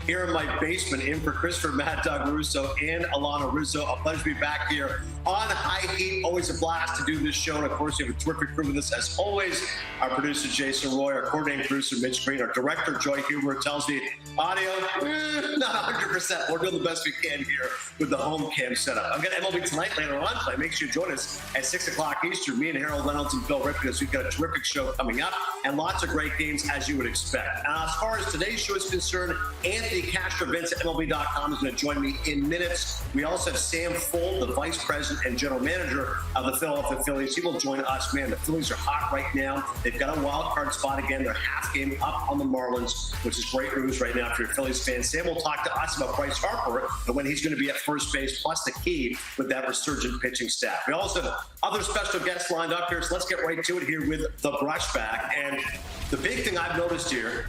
here in my basement, in for Christopher Mad Dog Russo and Alana Rizzo. A pleasure to be back here on High Heat. Always a blast to do this show. And of course, we have a terrific crew with us as always. Our producer, Jason Roy, our coordinating producer, Mitch Green, our director, Joy Huber, tells me audio, not 100%. We're doing the best we can here with the home cam setup. I've got MLB Tonight later on tonight. Make sure you join us at 6 o'clock Eastern. Me and Harold Reynolds and Bill Ripken, we've got a terrific show coming up and lots of great games as you would expect. As far as today's show is concerned, Anthony Castro-Vince at MLB.com is going to join me in minutes. We also have Sam Full, the Vice President and General Manager of the Philadelphia Phillies. He will join us. Man, the Phillies are hot right now. They've got a wild card spot again. They're half game up on the Marlins, which is great news right now for your Phillies fans. Sam will talk to us about Bryce Harper and when he's going to be at first base, plus the key with that resurgent pitching staff. We also have other special guests lined up here, so let's get right to it here with the brushback. And the big thing I've noticed here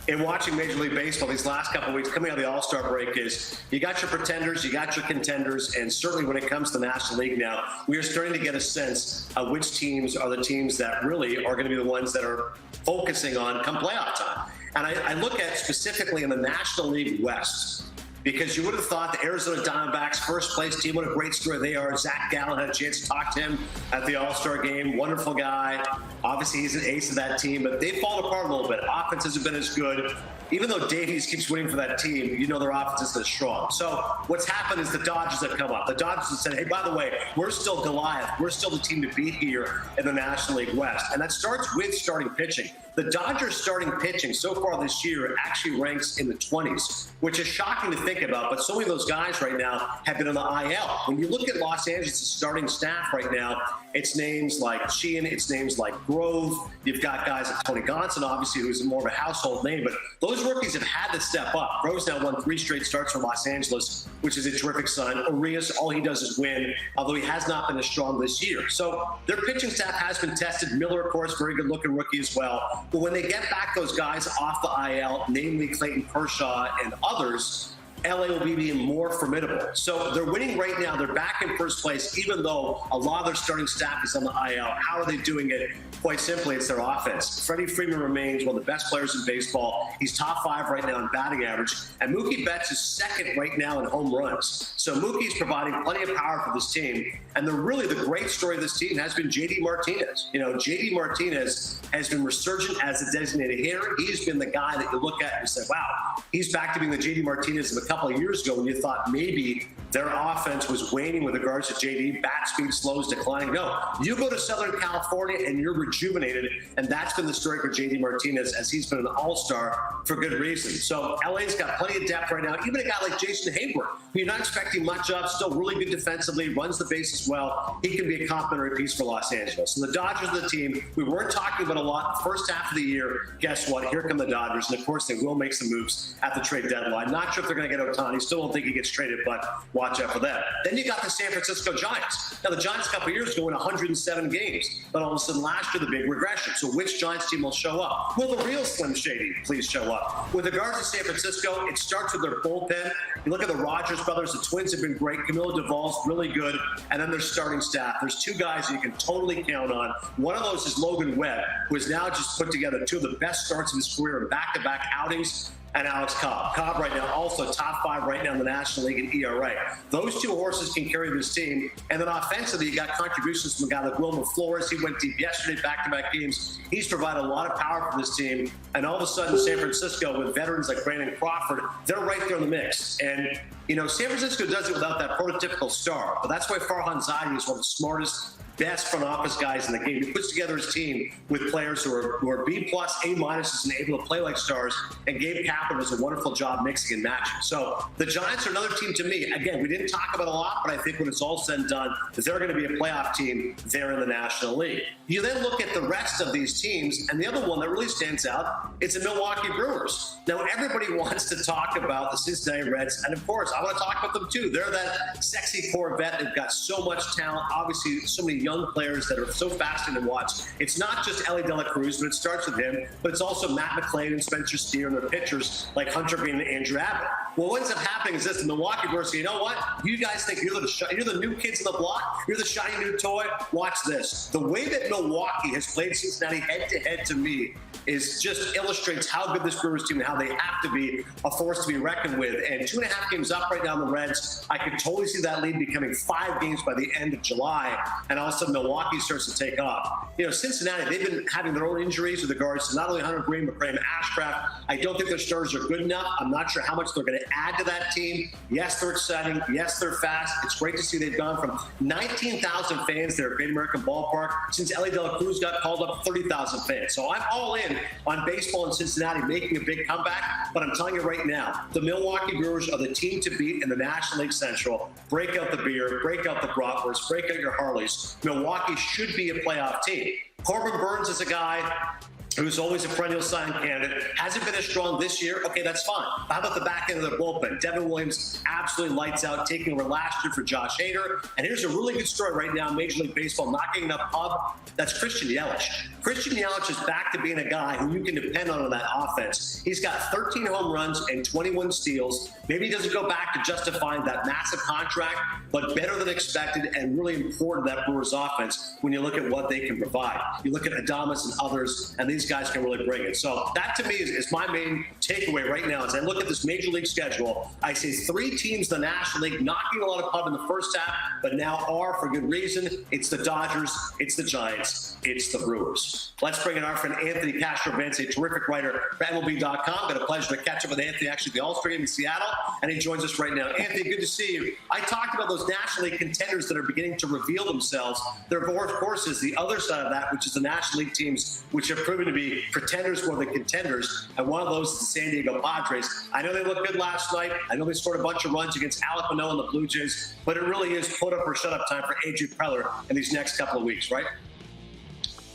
in watching Major League Baseball these last couple of weeks coming out of the All-Star break is you got your pretenders, you got your contenders, and certainly when it comes to the National League now, we are starting to get a sense of which teams are the teams that really are going to be the ones that are focusing on come playoff time. And I look at specifically in the National League West, because you would have thought the Arizona Diamondbacks, first place team, what a great story they are. Zach Gallen had a chance to talk to him at the All-Star game. Wonderful guy. Obviously, he's an ace of that team, but they've fallen apart a little bit. Offense hasn't been as good. Even though Davies keeps winning for that team, you know their offense isn't as strong. So what's happened is the Dodgers have come up. The Dodgers have said, hey, by the way, we're still Goliath. We're still the team to beat here in the National League West. And that starts with starting pitching. The Dodgers starting pitching so far this year actually ranks in the 20s, which is shocking to think about. But so many of those guys right now have been on the IL. When you look at Los Angeles' starting staff right now, it's names like Sheehan, it's names like Grove. You've got guys like Tony Gonsolin, obviously, who's more of a household name. But those rookies have had to step up. Grove's now won 3 straight starts for Los Angeles, which is a terrific sign. Urias, all he does is win, although he has not been as strong this year. So their pitching staff has been tested. Miller, of course, very good-looking rookie as well. But when they get back those guys off the IL, namely Clayton Kershaw and others, LA will be even more formidable. So they're winning right now. They're back in first place, even though a lot of their starting staff is on the IL. How are they doing it? Quite simply, it's their offense. Freddie Freeman remains one of the best players in baseball. He's top 5 right now in batting average. And Mookie Betts is second right now in home runs. So Mookie's providing plenty of power for this team. And the great story of this team has been J.D. Martinez. You know, J.D. Martinez has been resurgent as a designated hitter. He's been the guy that you look at and you say, wow, he's back to being the J.D. Martinez of a couple of years ago when you thought maybe their offense was waning with regards to JD, bat speed slows, declining. No, you go to Southern California and you're rejuvenated, and that's been the story for JD Martinez as he's been an all-star for good reason. So LA's got plenty of depth right now. Even a guy like Jason Hayward, who you're not expecting much of, still really good defensively, runs the bases well. He can be a complimentary piece for Los Angeles. And the Dodgers are the team we weren't talking about a lot the first half of the year. Guess what? Here come the Dodgers, and of course they will make some moves at the trade deadline. Not sure if they're going to get Ohtani. Still don't think he gets traded, but watch out for that. Then you got the San Francisco Giants. Now, the Giants a couple of years ago won 107 games, but all of a sudden last year, the big regression. So which Giants team will show up? Will the real Slim Shady please show up? With regards to San Francisco, it starts with their bullpen. You look at the Rogers brothers. The Twins have been great. Camilo Duvall's really good. And then their starting staff. There's 2 guys you can totally count on. One of those is Logan Webb, who has now just put together 2 of the best starts of his career in back-to-back outings. And Alex Cobb. Cobb right now also top 5 right now in the National League in ERA. Those 2 horses can carry this team. And then offensively, you got contributions from a guy like Wilmer Flores. He went deep yesterday, back-to-back games. He's provided a lot of power for this team. And all of a sudden, San Francisco, with veterans like Brandon Crawford, they're right there in the mix. And, you know, San Francisco does it without that prototypical star. But that's why Farhan Zaidi is one of the smartest, best front office guys in the game. He puts together his team with players who are B+, A- and able to play like stars. And Gabe Kapler does a wonderful job mixing and matching. So the Giants are another team to me. Again, we didn't talk about a lot, but I think when it's all said and done, they're going to be a playoff team there in the National League. You then look at the rest of these teams, and the other one that really stands out is the Milwaukee Brewers. Now, everybody wants to talk about the Cincinnati Reds, and of course, I want to talk about them too. They're that sexy Corvette. They've got so much talent. Obviously, so many young players that are so fascinating to watch. It's not just Ellie De La Cruz, but it starts with him, but it's also Matt McClain and Spencer Steer and their pitchers like Hunter Green and Andrew Abbott. Well, what ends up happening happening is this: the Milwaukee Brewers say, you know what? You guys think you're the new kids on the block? You're the shiny new toy? Watch this. The way that Milwaukee has played Cincinnati head-to-head, to me, is just illustrates how good this Brewers team and how they have to be a force to be reckoned with. And 2.5 games up right now on the Reds. I could totally see that lead becoming 5 games by the end of July, and all of a sudden Milwaukee starts to take off. You know, Cincinnati, they've been having their own injuries with regards to not only Hunter Green, but Graham Ashcraft. I don't think their starters are good enough. I'm not sure how much they're going to add to that team. Yes, they're exciting. Yes, they're fast. It's great to see they've gone from 19,000 fans there at Great American Ballpark since Ellie De La Cruz got called up, 30,000 fans. So I'm all in on baseball in Cincinnati making a big comeback. But I'm telling you right now, the Milwaukee Brewers are the team to beat in the National League Central. Break out the beer, break out the bratwurst, break out your Harleys. Milwaukee should be a playoff team. Corbin Burns is a guy who's always a perennial sign candidate. Hasn't been as strong this year. Okay, that's fine. How about the back end of the bullpen? Devin Williams absolutely lights out, taking over last year for Josh Hader. And here's a really good story right now, Major League Baseball not getting enough pub. That's Christian Yelich. Christian Yelich is back to being a guy who you can depend on that offense. He's got 13 home runs and 21 steals. Maybe he doesn't go back to justifying that massive contract, but better than expected and really important to that Brewers offense when you look at what they can provide. You look at Adames and others, and these guys can really bring it. So that to me is my main takeaway right now. As I look at this Major League schedule, I see 3 teams in the National League knocking a lot of pub in the first half, but now are for good reason. It's the Dodgers, it's the Giants, it's the Brewers. Let's bring in our friend Anthony Castro-Vance, a terrific writer for MLB.com. Been a pleasure to catch up with Anthony actually at the All-Star game in Seattle, and he joins us right now. Anthony, good to see you. I talked about those National League contenders that are beginning to reveal themselves. There, of course, is the other side of that, which is the National League teams, which have proven to be pretenders more than contenders, and one of those is the San Diego Padres. I know they looked good last night. I know they scored a bunch of runs against Alek Manoah and the Blue Jays, but it really is put up or shut up time for AJ Preller in these next couple of weeks, right?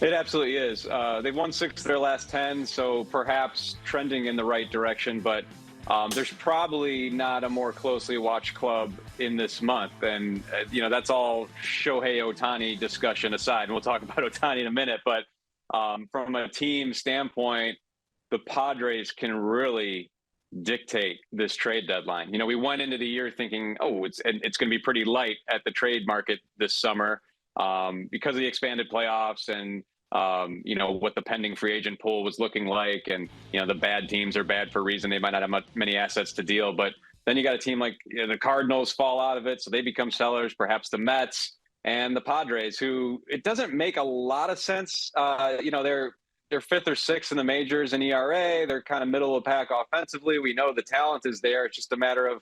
It absolutely is. They've won 6 of their last 10, so perhaps trending in the right direction, but there's probably not a more closely watched club in this month. And, that's all Shohei Ohtani discussion aside, and we'll talk about Ohtani in a minute. But from a team standpoint, the Padres can really dictate this trade deadline. We went into the year thinking, it's going to be pretty light at the trade market this summer because of the expanded playoffs and what the pending free agent pool was looking like. And, the bad teams are bad for a reason. They might not have many assets to deal. But then you got a team like the Cardinals fall out of it, so they become sellers, perhaps the Mets and the Padres, who it doesn't make a lot of sense. They're 5th or 6th in the majors in ERA. They're kind of middle of the pack offensively. We know the talent is there. It's just a matter of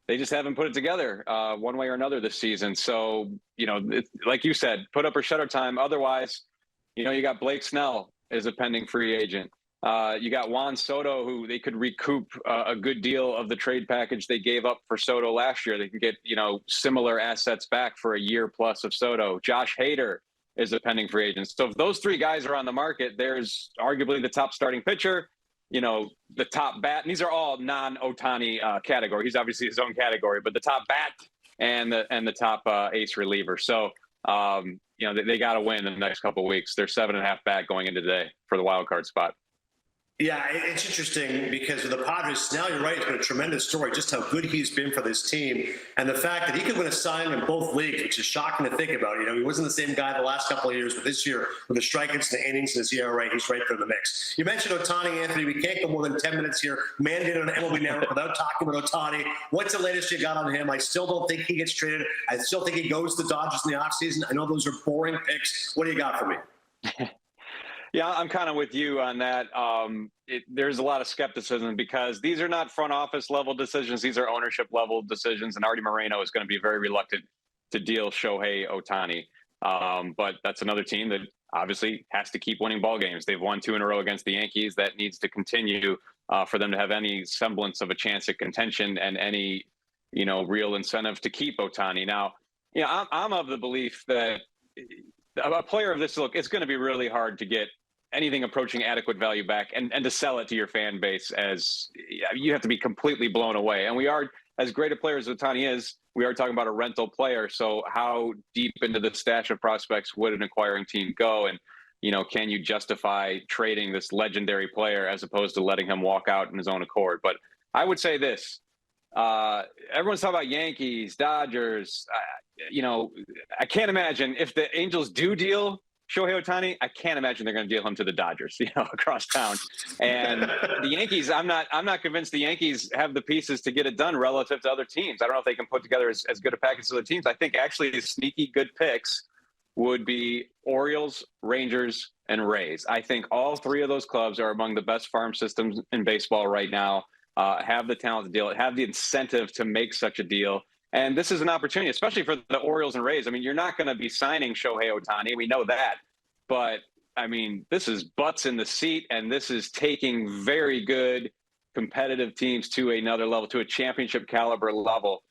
they just haven't put it together one way or another this season. So, like you said, put up or shut up time. Otherwise, you got Blake Snell as a pending free agent. You got Juan Soto, who they could recoup a good deal of the trade package they gave up for Soto last year. They can get, similar assets back for a year plus of Soto. Josh Hader is a pending free agent. So if those 3 guys are on the market, there's arguably the top starting pitcher, the top bat. And these are all non-Ohtani category. He's obviously his own category, but the top bat and the top ace reliever. So, they got to win in the next couple of weeks. They're 7.5 back going into today for the wild card spot. Yeah, it's interesting because with the Padres, now you're right, it's been a tremendous story, just how good he's been for this team. And the fact that he could win a Cy Young in both leagues, which is shocking to think about. He wasn't the same guy the last couple of years, but this year, with the strikeouts, the innings, and his ERA, he's right there in the mix. You mentioned Ohtani, Anthony. We can't go more than 10 minutes here, mandated on MLB Network, without talking about Ohtani. What's the latest you got on him? I still don't think he gets traded. I still think he goes to the Dodgers in the offseason. I know those are boring picks. What do you got for me? Yeah, I'm kind of with you on that. There's a lot of skepticism because these are not front office level decisions. These are ownership level decisions. And Artie Moreno is going to be very reluctant to deal Shohei Ohtani. But that's another team that obviously has to keep winning ball games. They've won 2 in a row against the Yankees. That needs to continue for them to have any semblance of a chance at contention and any, real incentive to keep Ohtani. Now, I'm of the belief that a player of this look, it's going to be really hard to get anything approaching adequate value back and to sell it to your fan base. As you have to be completely blown away. And we are, as great a player as Ohtani is, we are talking about a rental player. So how deep into the stash of prospects would an acquiring team go? And, can you justify trading this legendary player as opposed to letting him walk out in his own accord? But I would say this, Everyone's talking about Yankees, Dodgers. I can't imagine if the Angels do deal Shohei Ohtani, I can't imagine they're going to deal him to the Dodgers, across town. And the Yankees, I'm not convinced the Yankees have the pieces to get it done relative to other teams. I don't know if they can put together as good a package as other teams. I think actually the sneaky good picks would be Orioles, Rangers, and Rays. I think all three of those clubs are among the best farm systems in baseball right now, have the talent to deal it, have the incentive to make such a deal. And this is an opportunity, especially for the Orioles and Rays. I mean, you're not going to be signing Shohei Ohtani. We know that. But, I mean, this is butts in the seat, and this is taking very good competitive teams to another level, to a championship caliber level,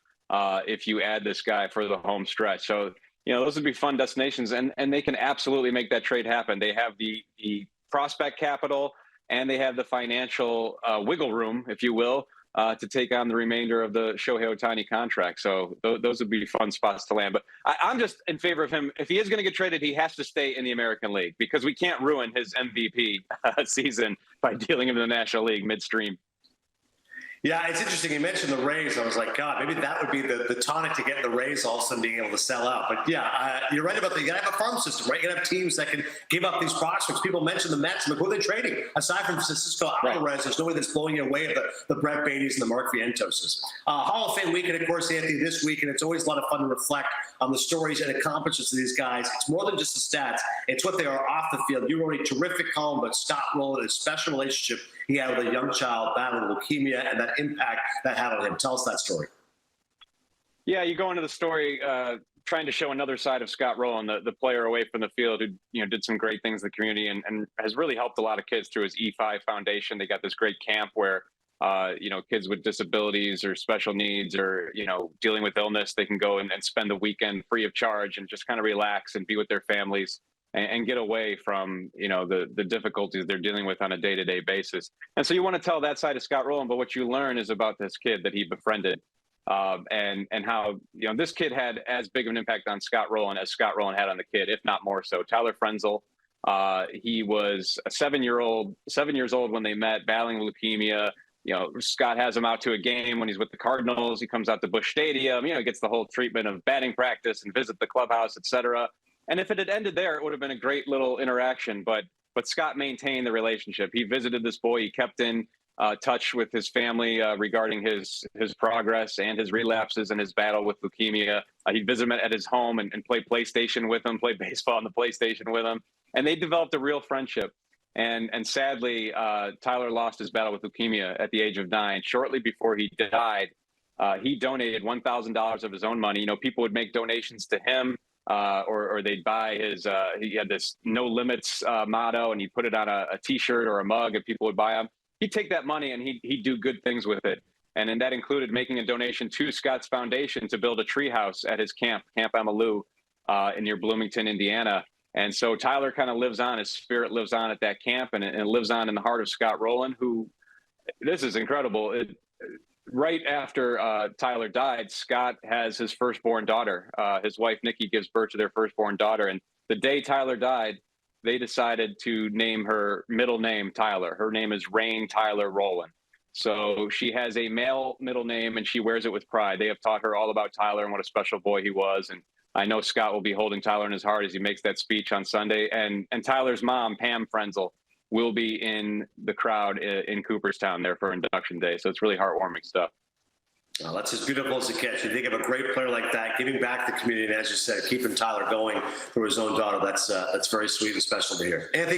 if you add this guy for the home stretch. So, those would be fun destinations, and they can absolutely make that trade happen. They have the prospect capital, and they have the financial wiggle room, if you will, to take on the remainder of the Shohei Ohtani contract. So those would be fun spots to land. But I'm just in favor of him. If he is going to get traded, he has to stay in the American League, because we can't ruin his MVP season by dealing him to the National League midstream. Yeah, it's interesting. You mentioned the Rays. I was like, God, maybe that would be the tonic to get the Rays all of a sudden being able to sell out. But yeah, you're right about that. You got to have a farm system, right? You got to have teams that can give up these prospects. People mentioned the Mets. Like, who are they trading? Aside from Francisco Alvarez, there's nobody that's blowing you away of the Brett Beatty's and the Mark Vientoses. Hall of Fame weekend, of course, Anthony, this week, and it's always a lot of fun to reflect on the stories and accomplishments of these guys. It's more than just the stats. It's what they are off the field. You wrote a terrific column about Scott Rowland, a special relationship he had with a young child battling leukemia, and that impact that had on him. Tell us that story. Yeah, you go into the story trying to show another side of Scott Rowland, the player away from the field who did some great things in the community and has really helped a lot of kids through his E5 Foundation. They got this great camp where kids with disabilities or special needs or dealing with illness, they can go and spend the weekend free of charge and just kind of relax and be with their families and get away from, the difficulties they're dealing with on a day-to-day basis. And so you want to tell that side of Scott Rowland, but what you learn is about this kid that he befriended, and how, this kid had as big of an impact on Scott Rowland as Scott Rowland had on the kid, if not more so. Tyler Frenzel, he was 7 years old when they met, battling leukemia. Scott has him out to a game when he's with the Cardinals. He comes out to Busch Stadium, gets the whole treatment of batting practice and visit the clubhouse, et cetera. And if it had ended there, it would have been a great little interaction. But Scott maintained the relationship. He visited this boy. He kept in touch with his family regarding his progress and his relapses and his battle with leukemia. He'd visit him at his home and play PlayStation with him, play baseball on the PlayStation with him. And they developed a real friendship. And sadly, Tyler lost his battle with leukemia at the age of 9. Shortly before he died, he donated $1,000 of his own money. People would make donations to him. Or they'd buy his, he had this no limits motto, and he'd put it on a t-shirt or a mug, and people would buy them. He'd take that money and he'd do good things with it. And that included making a donation to Scott's Foundation to build a treehouse at his camp, Camp Amalou, near Bloomington, Indiana. And so Tyler kind of lives on, his spirit lives on at that camp, and it lives on in the heart of Scott Rowland, who, this is incredible. Right after Tyler died, Scott has his firstborn daughter. His wife, Nikki, gives birth to their firstborn daughter. And the day Tyler died, they decided to name her middle name Tyler. Her name is Rain Tyler Rowland. So she has a male middle name, and she wears it with pride. They have taught her all about Tyler and what a special boy he was. And I know Scott will be holding Tyler in his heart as he makes that speech on Sunday. And Tyler's mom, Pam Frenzel, will be in the crowd in Cooperstown there for induction day. So it's really heartwarming stuff. Well, that's as beautiful as it gets. You think of a great player like that, giving back to the community, and as you said, keeping Tyler going through his own daughter. That's very sweet and special to hear. Anthony,